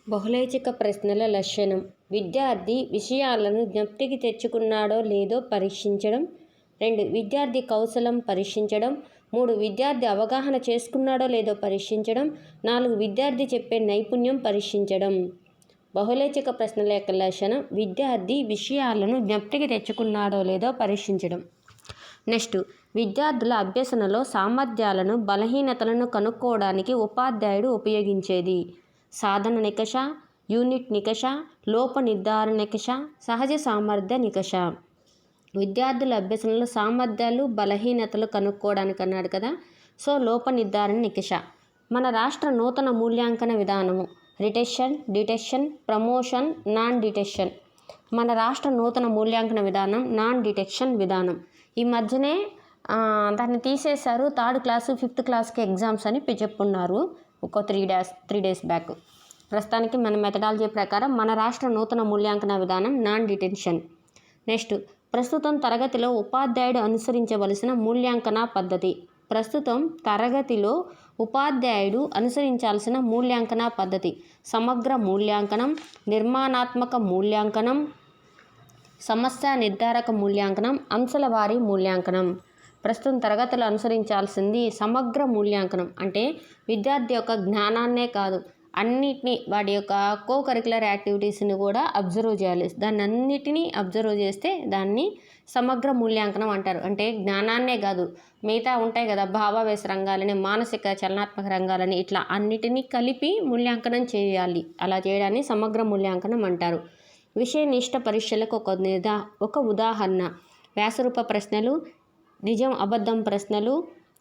బహుళైచ్ఛిక ప్రశ్నల లక్షణం: విద్యార్థి విషయాలను జ్ఞప్తికి తెచ్చుకున్నాడో లేదో పరీక్షించడం. 2. విద్యార్థి కౌశలం పరీక్షించడం. 3. విద్యార్థి అవగాహన చేసుకున్నాడో లేదో పరీక్షించడం. 4. విద్యార్థి చెప్పే నైపుణ్యం పరీక్షించడం. బహుళైచ్ఛిక ప్రశ్నల యొక్క లక్షణం: విద్యార్థి విషయాలను జ్ఞప్తికి తెచ్చుకున్నాడో లేదో పరీక్షించడం. నెక్స్ట్, విద్యార్థుల అభ్యసనలో సామర్థ్యాలను, బలహీనతలను కనుక్కోవడానికి ఉపాధ్యాయుడు ఉపయోగించేది: సాధన నికష, యూనిట్ నికష, లోప నిర్ధారణ నికష, సహజ సామర్థ్య నికష. విద్యార్థుల అభ్యసనలో సామర్థ్యాలు, బలహీనతలు కనుక్కోవడానికి అన్నాడు కదా. సో లోప నిర్ధారణ నికష. మన రాష్ట్ర నూతన మూల్యాంకన విధానము: రిటెషన్, డిటెషన్, ప్రమోషన్, నాన్ డిటెషన్. మన రాష్ట్ర నూతన మూల్యాంకన విధానం నాన్ డిటెక్షన్ విధానం. ఈ మధ్యనే దాన్ని తీసేశారు. 3rd క్లాసు 5th క్లాస్కి ఎగ్జామ్స్ అని చెప్పున్నారు ఒక 3 డేస్ బ్యాక్. ప్రస్తుతానికి మన మెథడాలజీ ప్రకారం మన రాష్ట్ర నూతన మూల్యాంకన విధానం నాన్ డిటెన్షన్. నెక్స్ట్, ప్రస్తుతం తరగతిలో ఉపాధ్యాయుడు అనుసరించవలసిన మూల్యాంకన పద్ధతి. ప్రస్తుతం తరగతిలో ఉపాధ్యాయుడు అనుసరించాల్సిన మూల్యాంకన పద్ధతి: సమగ్ర మూల్యాంకనం, నిర్మాణాత్మక మూల్యాంకనం, సమస్య నిర్ధారక మూల్యాంకనం, అంశాల వారీ మూల్యాంకనం. ప్రస్తుతం తరగతిలో అనుసరించాల్సింది సమగ్ర మూల్యాంకనం. అంటే విద్యార్థి యొక్క జ్ఞానాన్నే కాదు, అన్నిటినీ, వాడి యొక్క కరిక్యులర్ యాక్టివిటీస్ని కూడా అబ్జర్వ్ చేయాలి. దాన్ని అన్నిటినీ అబ్జర్వ్ చేస్తే దాన్ని సమగ్ర మూల్యాంకనం అంటారు. అంటే జ్ఞానాన్నే కాదు, మిగతా ఉంటాయి కదా, భావావేశ రంగాలని, మానసిక చలనాత్మక రంగాలని, ఇట్లా అన్నిటినీ కలిపి మూల్యాంకనం చేయాలి. అలా చేయడాన్ని సమగ్ర మూల్యాంకనం అంటారు. విషయనిష్ట పరీక్షలకు ఒక ఉదాహరణ: వ్యాసరూప ప్రశ్నలు, నిజం అబద్ధం ప్రశ్నలు,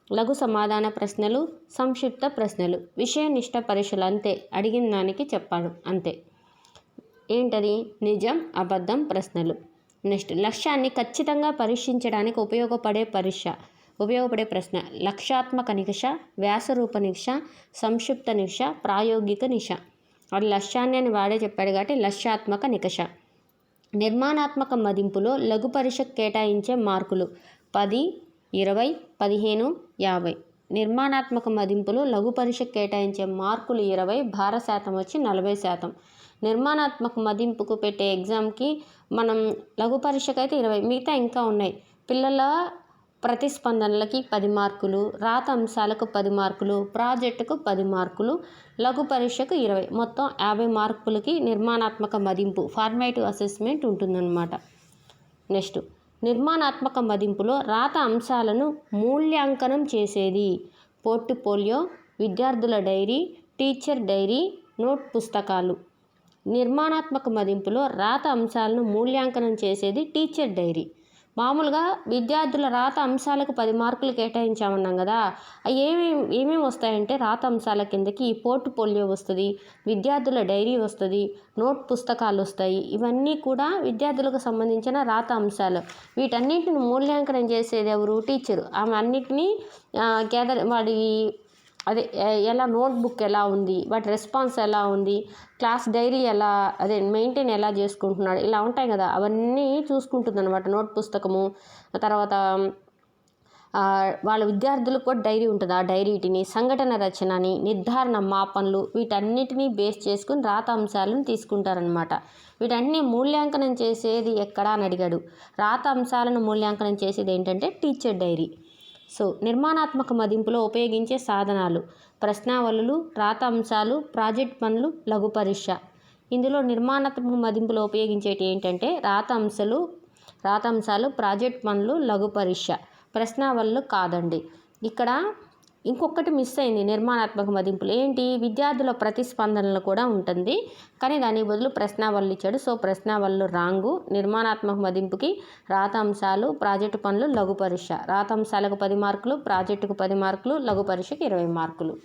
లఘు సమాధాన ప్రశ్నలు, సంక్షిప్త ప్రశ్నలు. విషయనిష్ట పరీక్షలు అంతే, అడిగిన దానికి చెప్పాడు అంతే. ఏంటది? నిజం అబద్ధం ప్రశ్నలు. నెక్స్ట్, లక్ష్యాన్ని ఖచ్చితంగా పరీక్షించడానికి ఉపయోగపడే ప్రశ్న: లక్ష్యాత్మక నికష, వ్యాసరూప నికష, సంక్షిప్త నికష, ప్రాయోగిక నికష. అది లక్ష్యాన్ని అని వాడే చెప్పాడు కాబట్టి లక్ష్యాత్మక నికష. నిర్మాణాత్మక మదింపులో లఘు పరీక్షకు కేటాయించే మార్కులు: 10, 20, 15, 50. నిర్మాణాత్మక మదింపులో లఘు పరీక్షకు కేటాయించే మార్కులు 20, భార శాతం వచ్చి 40%. నిర్మాణాత్మక మదింపుకు పెట్టే ఎగ్జామ్కి మనం లఘు పరీక్షకు అయితే 20, మిగతా ఇంకా ఉన్నాయి. పిల్లల ప్రతిస్పందనలకి 10 మార్కులు, రాత అంశాలకు 10 మార్కులు, ప్రాజెక్టుకు 10 మార్కులు, లఘు పరీక్షకు 20, మొత్తం 50 మార్కులకి నిర్మాణాత్మక మదింపు, ఫార్మేటివ్ అసెస్మెంట్ ఉంటుందన్నమాట. నెక్స్ట్, నిర్మాణాత్మక మదింపులో రాత అంశాలను మూల్యాంకనం చేసేది: పోర్ట్ఫోలియో, విద్యార్థుల డైరీ, టీచర్ డైరీ, నోట్ పుస్తకాలు. నిర్మాణాత్మక మదింపులో రాత అంశాలను మూల్యాంకనం చేసేది టీచర్ డైరీ. మామూలుగా విద్యార్థుల రాత అంశాలకు 10 మార్కులు కేటాయించామన్నాం కదా. ఏమేమి వస్తాయంటే రాత అంశాల కిందకి ఈ పోర్ట్ఫోలియో వస్తుంది, విద్యార్థుల డైరీ వస్తుంది, నోట్ పుస్తకాలు వస్తాయి. ఇవన్నీ కూడా విద్యార్థులకు సంబంధించిన రాత అంశాలు. వీటన్నిటిని మూల్యాంకనం చేసేది ఎవరు? టీచరు. ఆమె అన్నిటినీ ఎలా నోట్బుక్ ఎలా ఉంది, వాటి రెస్పాన్స్ ఎలా ఉంది, క్లాస్ డైరీ మెయింటైన్ ఎలా చేసుకుంటున్నాడు, ఇలా ఉంటాయి కదా, అవన్నీ చూసుకుంటుంది అనమాట. నోట్ పుస్తకము, తర్వాత వాళ్ళ విద్యార్థులకు కూడా డైరీ ఉంటుంది. ఆ డైరీటిని, సంఘటన రచనని, నిర్ధారణ మాపనలు, వీటన్నిటినీ బేస్ చేసుకుని రాత అంశాలను తీసుకుంటారనమాట. వీటన్ని మూల్యాంకనం చేసేది ఎక్కడా అని అడిగాడు. రాత అంశాలను మూల్యాంకనం చేసేది ఏంటంటే టీచర్ డైరీ. సో నిర్మాణాత్మక మదింపులో ఉపయోగించే సాధనాలు: ప్రశ్నావళులు, రాత అంశాలు, ప్రాజెక్ట్ పనులు, లఘు పరీక్ష. ఇందులో నిర్మాణాత్మక మదింపులో ఉపయోగించేటి ఏంటంటే రాత అంశాలు, ప్రాజెక్ట్ పనులు, లఘు పరీక్ష. ప్రశ్నావళులు కాదండి. ఇక్కడ ఇంకొకటి మిస్ అయింది నిర్మాణాత్మక మదింపులు. ఏంటి? విద్యార్థుల ప్రతిస్పందనలు కూడా ఉంటుంది, కానీ దానికి బదులు ప్రశ్నావళులు ఇచ్చాడు. సో ప్రశ్నావళులు రాంగు. నిర్మాణాత్మక మదింపుకి రాత అంశాలు, ప్రాజెక్టు పనులు, లఘు పరీక్ష. రాత అంశాలకు 10 మార్కులు, ప్రాజెక్టుకు 10 మార్కులు, లఘు పరీక్షకు 20 మార్కులు.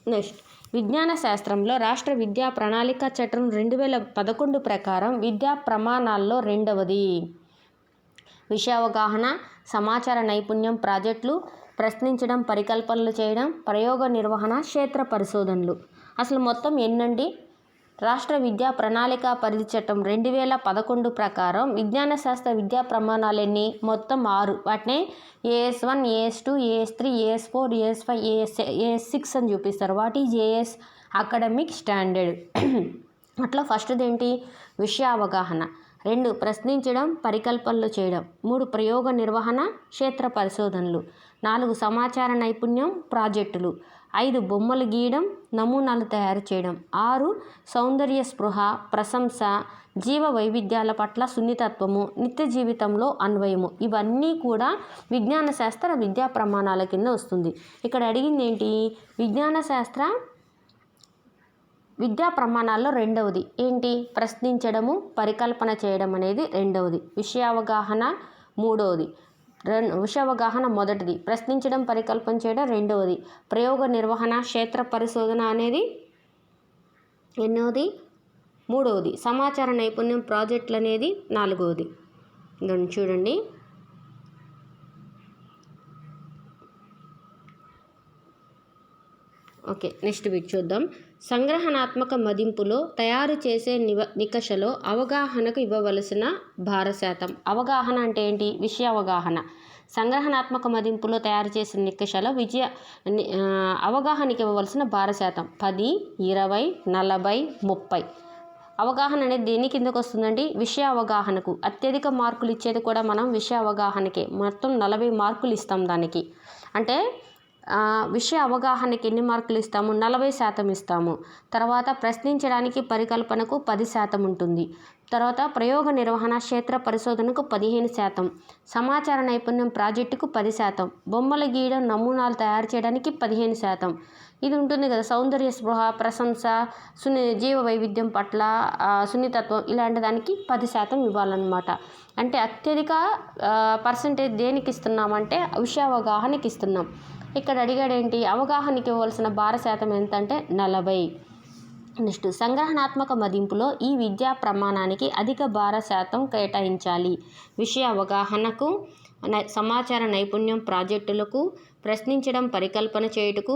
నెక్స్ట్, విజ్ఞాన శాస్త్రంలో రాష్ట్ర విద్యా ప్రణాళిక చట్టం 2011 ప్రకారం విద్యా ప్రమాణాల్లో 2వది విషయావగాహన, సమాచార నైపుణ్యం ప్రాజెక్టులు, ప్రశ్నించడం, పరికల్పనలు చేయడం, ప్రయోగ నిర్వహణ, క్షేత్ర పరిశోధనలు. అసలు మొత్తం ఎన్నండి? రాష్ట్ర విద్యా ప్రణాళిక పరిధి చట్టం 2011 ప్రకారం విజ్ఞాన శాస్త్ర విద్యా ప్రమాణాలు ఎన్ని? మొత్తం 6. వాటిని AS1, AS2, AS3, AS4, AS5, AS6 అని చూపిస్తారు. What is AS academic standard. అట్లా ఫస్ట్ది ఏంటి? విషయ అవగాహన. 2 ప్రశ్నించడం, పరికల్పనలు చేయడం. 3 ప్రయోగ నిర్వహణ, క్షేత్ర పరిశోధనలు. 4 సమాచార నైపుణ్యం, ప్రాజెక్టులు. 5 బొమ్మలు గీయడం, నమూనాలు తయారు చేయడం. 6 సౌందర్య స్పృహ, ప్రశంస, జీవ వైవిధ్యాల పట్ల సున్నితత్వము, నిత్య జీవితంలో అన్వయము. ఇవన్నీ కూడా విజ్ఞాన శాస్త్ర విద్యా ప్రమాణాల కింద వస్తుంది. ఇక్కడ అడిగింది ఏంటి? విజ్ఞాన శాస్త్ర విద్యా ప్రమాణాల్లో 2వది ఏంటి? ప్రశ్నించడము, పరికల్పన చేయడం అనేది 2వది. విషయావగాహన 3వది. విషయావగాహన 1ది. ప్రశ్నించడం, పరికల్పన చేయడం 2వది. ప్రయోగ నిర్వహణ, క్షేత్ర పరిశోధన అనేది ఎన్నోది? 3వది. సమాచార నైపుణ్యం, ప్రాజెక్టులు అనేది 4వది. చూడండి. ఓకే, నెక్స్ట్ బిట్ చూద్దాం. సంగ్రహణాత్మక మదింపులో తయారు చేసే నికషలో అవగాహనకు ఇవ్వవలసిన భార శాతం. అవగాహన అంటే ఏంటి? విషయ అవగాహన. సంగ్రహణాత్మక మదింపులో తయారు చేసిన నికషలో అవగాహనకి ఇవ్వవలసిన భార శాతం 10, 20, 40, 30. అవగాహన అనేది దేని కిందకు వస్తుందండి? విషయ అవగాహనకు. అత్యధిక మార్కులు ఇచ్చేది కూడా మనం విషయ అవగాహనకే. మొత్తం 40 మార్కులు ఇస్తాం దానికి. అంటే విషయ అవగాహనకి ఎన్ని మార్కులు ఇస్తాము? 40% ఇస్తాము. తర్వాత ప్రశ్నించడానికి, పరికల్పనకు 10% ఉంటుంది. తర్వాత ప్రయోగ నిర్వహణ, క్షేత్ర పరిశోధనకు 15%, సమాచార నైపుణ్యం, ప్రాజెక్టుకు 10%, బొమ్మలు గీయడం, నమూనాలు తయారు చేయడానికి 15%. ఇది ఉంటుంది కదా, సౌందర్య స్పృహ, ప్రశంస, జీవ వైవిధ్యం పట్ల సున్నితత్వం, ఇలాంటి దానికి 10% ఇవ్వాలన్నమాట. అంటే అత్యధిక పర్సంటేజ్ దేనికి ఇస్తున్నామంటే విషయ అవగాహనకి ఇస్తున్నాం. ఇక్కడ అడిగాడేంటి? అవగాహనకి ఇవ్వాల్సిన భార శాతం ఎంత అంటే 40. నెక్స్ట్, సంగ్రహణాత్మక మదింపులో ఈ విద్యా ప్రమాణానికి అధిక భార శాతం కేటాయించాలి. విషయ అవగాహనకు, సమాచార నైపుణ్యం, ప్రాజెక్టులకు, ప్రశ్నించడం, పరికల్పన చేయుటకు,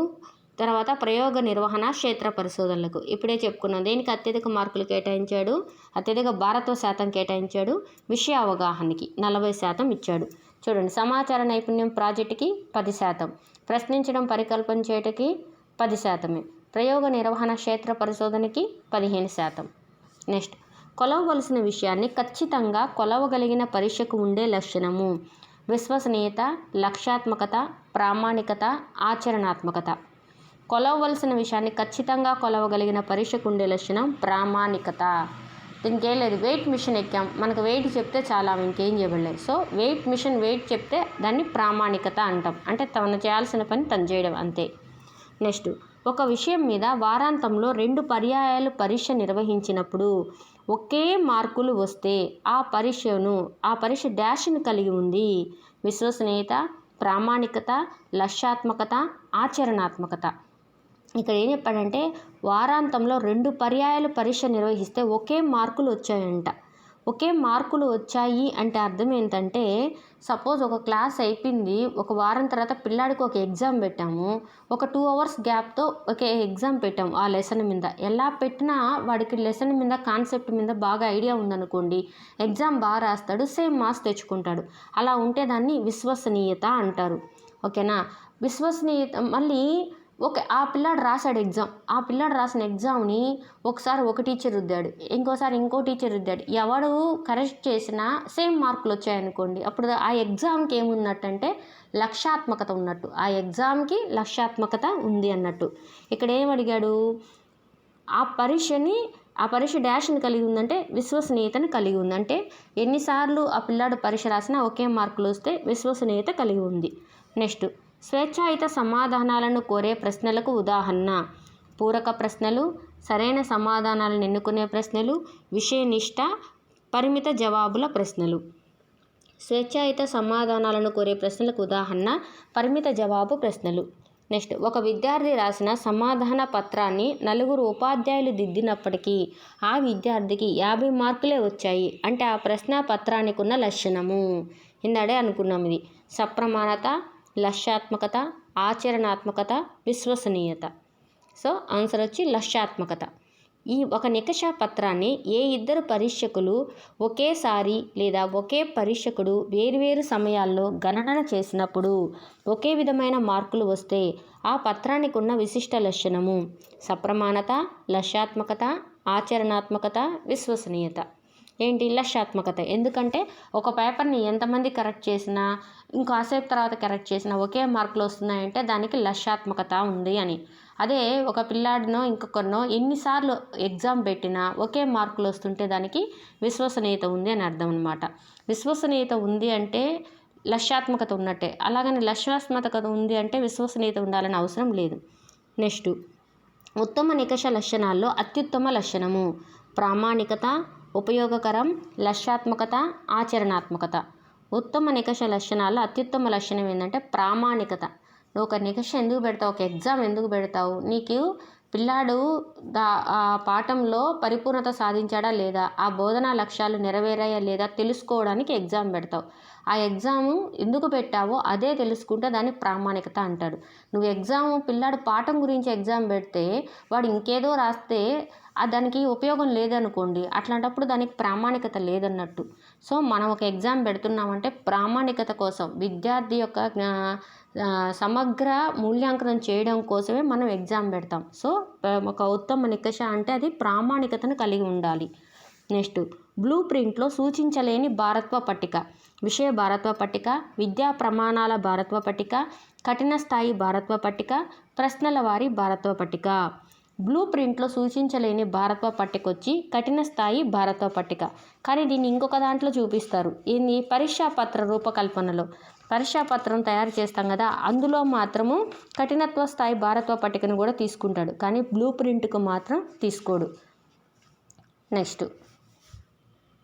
తర్వాత ప్రయోగ నిర్వహణ, క్షేత్ర పరిశోధనలకు. ఇప్పుడే చెప్పుకున్నాం. దేనికి అత్యధిక మార్కులు కేటాయించాడు? అత్యధిక భారత్వ శాతం కేటాయించాడు. విషయ అవగాహనకి 40% ఇచ్చాడు. చూడండి, సమాచార నైపుణ్యం, ప్రాజెక్టుకి 10%, ప్రశ్నించడం, పరికల్పన చేయటకి 10%, ప్రయోగ నిర్వహణ, క్షేత్ర పరిశోధనకి 15%. నెక్స్ట్, కొలవవలసిన విషయాన్ని ఖచ్చితంగా కొలవగలిగిన పరీక్షకు ఉండే లక్షణము. విశ్వసనీయత, లక్ష్యాత్మకత, ప్రామాణికత, ఆచరణాత్మకత. కొలవవలసిన విషయాన్ని ఖచ్చితంగా కొలవగలిగిన పరీక్షకు ఉండే లక్షణం ప్రామాణికత. దీనికి ఏం లేదు, వెయిట్ మిషన్ ఎక్కాం, మనకు వెయిట్ చెప్తే చాలా, ఇంకేం చేయలేదు. సో వెయిట్ మిషన్ వెయిట్ చెప్తే దాన్ని ప్రామాణికత అంటాం. అంటే తను చేయాల్సిన పని తను చేయడం అంతే. నెక్స్ట్, ఒక విషయం మీద వారాంతంలో 2 పర్యాయాలు పరీక్ష నిర్వహించినప్పుడు ఒకే మార్కులు వస్తే ఆ పరీక్ష డాష్ని కలిగి ఉంది. విశ్వసనీయత, ప్రామాణికత, లక్ష్యాత్మకత, ఆచరణాత్మకత. ఇక్కడ ఏం చెప్పాడంటే వారాంతంలో 2 పర్యాయాలు పరీక్ష నిర్వహిస్తే ఒకే మార్కులు వచ్చాయంట. ఒకే మార్కులు వచ్చాయి అంటే అర్థం ఏంటంటే, సపోజ్ ఒక క్లాస్ అయిపోయింది, ఒక వారం తర్వాత పిల్లాడికి ఒక ఎగ్జామ్ పెట్టాము, ఒక 2 అవర్స్ గ్యాప్తో ఒక ఎగ్జామ్ పెట్టాము ఆ లెసన్ మీద. ఎలా పెట్టినా వాడికి లెసన్ మీద, కాన్సెప్ట్ మీద బాగా ఐడియా ఉందనుకోండి, ఎగ్జామ్ బాగా రాస్తాడు, సేమ్ మార్క్స్ తెచ్చుకుంటాడు. అలా ఉంటే దాన్ని విశ్వసనీయత అంటారు. ఓకేనా? విశ్వసనీయత. మళ్ళీ ఆ పిల్లాడు రాశాడు ఎగ్జామ్, ఆ పిల్లాడు రాసిన ఎగ్జామ్ని ఒకసారి ఒక టీచర్ రుద్దాడు, ఇంకోసారి ఇంకో టీచర్ రుద్దాడు, ఎవడు కరెక్ట్ చేసినా సేమ్ మార్కులు వచ్చాయనుకోండి, అప్పుడు ఆ ఎగ్జామ్కి ఏమున్నట్టంటే లక్ష్యాత్మకత ఉన్నట్టు, ఆ ఎగ్జామ్కి లక్ష్యాత్మకత ఉంది అన్నట్టు. ఇక్కడ ఏమడిగాడు? ఆ పరీక్ష డాష్ని కలిగి ఉందంటే విశ్వసనీయతను కలిగి ఉంది. అంటే ఎన్నిసార్లు ఆ పిల్లాడు పరీక్ష రాసినా ఒకే మార్కులు వస్తే విశ్వసనీయత కలిగి ఉంది. నెక్స్ట్, స్వేచ్ఛాయుత సమాధానాలను కోరే ప్రశ్నలకు ఉదాహరణ. పూరక ప్రశ్నలు, సరైన సమాధానాలను ఎన్నుకునే ప్రశ్నలు, విషయనిష్ట, పరిమిత జవాబుల ప్రశ్నలు. స్వేచ్ఛాయుత సమాధానాలను కోరే ప్రశ్నలకు ఉదాహరణ పరిమిత జవాబు ప్రశ్నలు. నెక్స్ట్, ఒక విద్యార్థి రాసిన సమాధాన పత్రాన్ని 4 ఉపాధ్యాయులు దిద్దినప్పటికీ ఆ విద్యార్థికి 50 మార్కులే వచ్చాయి అంటే ఆ ప్రశ్న పత్రానికి ఉన్న లక్షణము. ఇందాడే అనుకున్నాం, ఇది సప్రమాణత, లక్ష్యాత్మకత, ఆచరణాత్మకత, విశ్వసనీయత. సో ఆన్సర్ వచ్చి లక్ష్యాత్మకత. ఈ ఒక నికష పత్రాన్ని ఏ ఇద్దరు పరీక్షకులు ఒకేసారి లేదా ఒకే పరీక్షకుడు వేర్వేరు సమయాల్లో గణన చేసినప్పుడు ఒకే విధమైన మార్కులు వస్తే ఆ పత్రానికి ఉన్న విశిష్ట లక్షణము సప్రమాణత, లక్ష్యాత్మకత, ఆచరణాత్మకత, విశ్వసనీయత. ఏంటి లక్ష్యాత్మకత? ఎందుకంటే ఒక పేపర్ని ఎంతమంది కరెక్ట్ చేసినా ఇంకాసేపు తర్వాత కరెక్ట్ చేసినా ఒకే మార్కులు వస్తున్నాయంటే దానికి లక్ష్యాత్మకత ఉంది అని. అదే ఒక పిల్లాడినో ఇంకొకరినో ఎన్నిసార్లు ఎగ్జామ్ పెట్టినా ఒకే మార్కులు వస్తుంటే దానికి విశ్వసనీయత ఉంది అని అర్థం అనమాట. విశ్వసనీయత ఉంది అంటే లక్ష్యాత్మకత ఉన్నట్టే. అలాగని లక్ష్యాత్మకత ఉంది అంటే విశ్వసనీయత ఉండాలని అవసరం లేదు. నెక్స్ట్, ఉత్తమ నికష లక్షణాల్లో అత్యుత్తమ లక్షణము ప్రామాణికత, ఉపయోగకరం, లక్ష్యాత్మకత, ఆచరణాత్మకత. ఉత్తమ నికష లక్షణాల్లో అత్యుత్తమ లక్షణం ఏంటంటే ప్రామాణికత. నువ్వు ఒక నికష ఎందుకు పెడతావు, ఒక ఎగ్జామ్ ఎందుకు పెడతావు? నీకు పిల్లాడు ఆ పాఠంలో పరిపూర్ణత సాధించాడా లేదా, ఆ బోధనా లక్ష్యాలు నెరవేరాయా లేదా తెలుసుకోవడానికి ఎగ్జామ్ పెడతావు. ఆ ఎగ్జాము ఎందుకు పెట్టావో అదే తెలుసుకుంటే దాన్ని ప్రామాణికత అంటాడు. నువ్వు ఎగ్జాము పిల్లాడు పాఠం గురించి ఎగ్జామ్ పెడితే వాడు ఇంకేదో రాస్తే దానికి ఉపయోగం లేదనుకోండి, అట్లాంటప్పుడు దానికి ప్రామాణికత లేదన్నట్టు. సో మనం ఒక ఎగ్జామ్ పెడుతున్నామంటే ప్రామాణికత కోసం, విద్యార్థి యొక్క సమగ్ర మూల్యాంకనం చేయడం కోసమే మనం ఎగ్జామ్ పెడతాం. సో ఒక ఉత్తమ నికష అంటే అది ప్రామాణికతను కలిగి ఉండాలి. నెక్స్ట్, బ్లూ ప్రింట్లో సూచించలేని భారత్వ పట్టిక విషయ భారత్వ పట్టిక, విద్యా ప్రమాణాల భారత్వ పట్టిక, కఠిన స్థాయి భారత్వ పట్టిక, ప్రశ్నల వారి భారత్వ పట్టిక. బ్లూ ప్రింట్లో సూచించలేని భారత్వ పట్టిక వచ్చి కఠిన స్థాయి భారత్వ పట్టిక. కానీ దీన్ని ఇంకొక దాంట్లో చూపిస్తారు. ఏంది? పరీక్షా పత్ర రూపకల్పనలో పరీక్షా పత్రం తయారు చేస్తాం కదా, అందులో మాత్రము కఠినత్వ స్థాయి భారత్వ పట్టికను కూడా తీసుకుంటాడు, కానీ బ్లూ ప్రింట్కు మాత్రం తీసుకోడు. నెక్స్ట్,